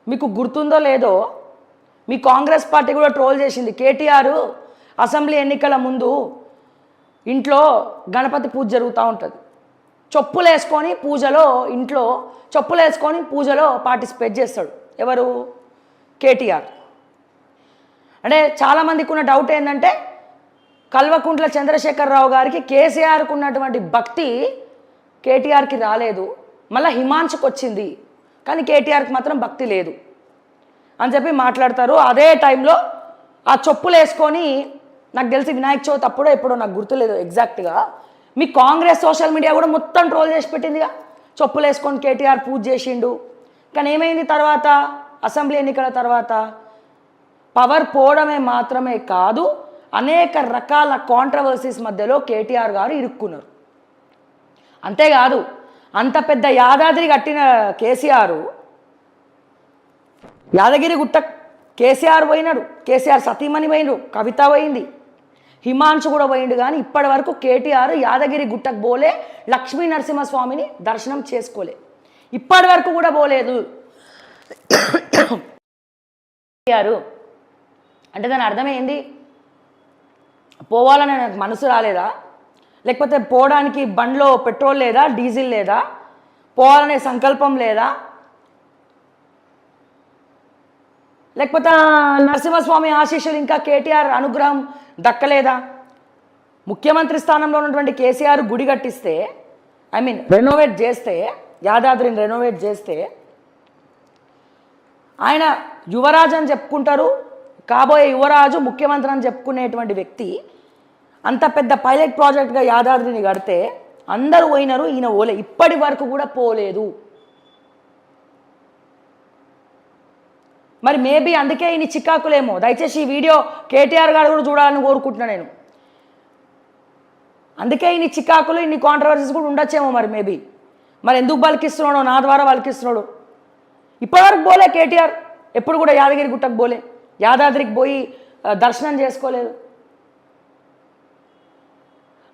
మీకు గుర్తుందో లేదో మీ కాంగ్రెస్ పార్టీ కూడా ట్రోల్ చేసింది. కేటీఆర్ అసెంబ్లీ ఎన్నికల ముందు ఇంట్లో గణపతి పూజ జరుగుతూ ఉంటుంది. చెప్పులు వేసుకొని పూజలో ఇంట్లో చెప్పులు వేసుకొని పూజలో పార్టిసిపేట్ చేస్తాడు. ఎవరు? కేటీఆర్. అంటే చాలామందికి ఉన్న డౌట్ ఏంటంటే కల్వకుంట్ల చంద్రశేఖరరావు గారికి కేసీఆర్కు ఉన్నటువంటి భక్తి కేటీఆర్కి రాలేదు, మళ్ళీ హిమాంశుకు వచ్చింది, కానీ కేటీఆర్కి మాత్రం భక్తి లేదు అని చెప్పి మాట్లాడతారు. అదే టైంలో ఆ చెప్పులు వేసుకొని నాకు తెలిసి వినాయక చవితి అప్పుడో ఎప్పుడో నాకు గుర్తులేదు ఎగ్జాక్ట్గా, మీ కాంగ్రెస్ సోషల్ మీడియా కూడా మొత్తం ట్రోల్ చేసి పెట్టిందిగా. చెప్పులు వేసుకొని కేటీఆర్ పూజ చేసిండు. కానీ ఏమైంది తర్వాత? అసెంబ్లీ ఎన్నికల తర్వాత పవర్ పోవడమే మాత్రమే కాదు, అనేక రకాల కాంట్రవర్సీస్ మధ్యలో కేటీఆర్ గారు ఇరుక్కున్నారు. అంతేకాదు, అంత పెద్ద యాదాద్రి కట్టిన కేసీఆర్, యాదగిరి గుట్ట కేసీఆర్ పోయినాడు, కేసీఆర్ సతీమణి పోయిండు, కవిత పోయింది, హిమాంశు కూడా పోయిండు. కానీ ఇప్పటి వరకు కేటీఆర్ యాదగిరి గుట్టకు పోలే, లక్ష్మీ నరసింహస్వామిని దర్శనం చేసుకోలే, ఇప్పటి వరకు కూడా పోలేదు. కేటీఆర్ అంటే దాని అర్థమైంది, పోవాలని నాకు మనసు రాలేదా? లేకపోతే పోవడానికి బండ్లో పెట్రోల్ లేదా, డీజిల్ లేదా, పోవాలనే సంకల్పం లేదా, లేకపోతే నరసింహస్వామి ఆశీస్సులు ఇంకా కేటీఆర్ అనుగ్రహం దక్కలేదా? ముఖ్యమంత్రి స్థానంలో ఉన్నటువంటి కేసీఆర్ గుడి కట్టిస్తే, రెనోవేట్ చేస్తే, యాదాద్రిని రెనోవేట్ చేస్తే, ఆయన యువరాజు అని చెప్పుకుంటారు, కాబోయే యువరాజు ముఖ్యమంత్రి అని చెప్పుకునేటువంటి వ్యక్తి అంత పెద్ద పైలట్ ప్రాజెక్ట్గా యాదాద్రిని కడితే అందరూ పోయినారు, ఈయన పోలే, ఇప్పటి వరకు కూడా పోలేదు. మరి మేబీ అందుకే ఈయన చికాకులేమో. దయచేసి ఈ వీడియో కేటీఆర్ గారు కూడా చూడాలని కోరుకుంటున్నాను నేను. అందుకే ఈయన చికాకులు, ఇన్ని కాంట్రవర్సీస్ కూడా ఉండొచ్చేమో మరి మేబీ. మరి ఎందుకు బలికిస్తున్నాడో, నా ద్వారా బలికిస్తున్నాడు. ఇప్పటివరకు పోలే కేటీఆర్, ఎప్పుడు కూడా యాదగిరి గుట్టకు పోలే, యాదాద్రికి పోయి దర్శనం చేసుకోలేదు.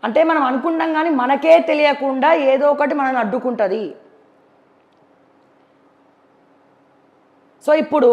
అంటే మనం అనుకుంటాం కానీ మనకే తెలియకుండా ఏదో ఒకటి మనల్ని అడ్డుకుంటుంది. సో ఇప్పుడు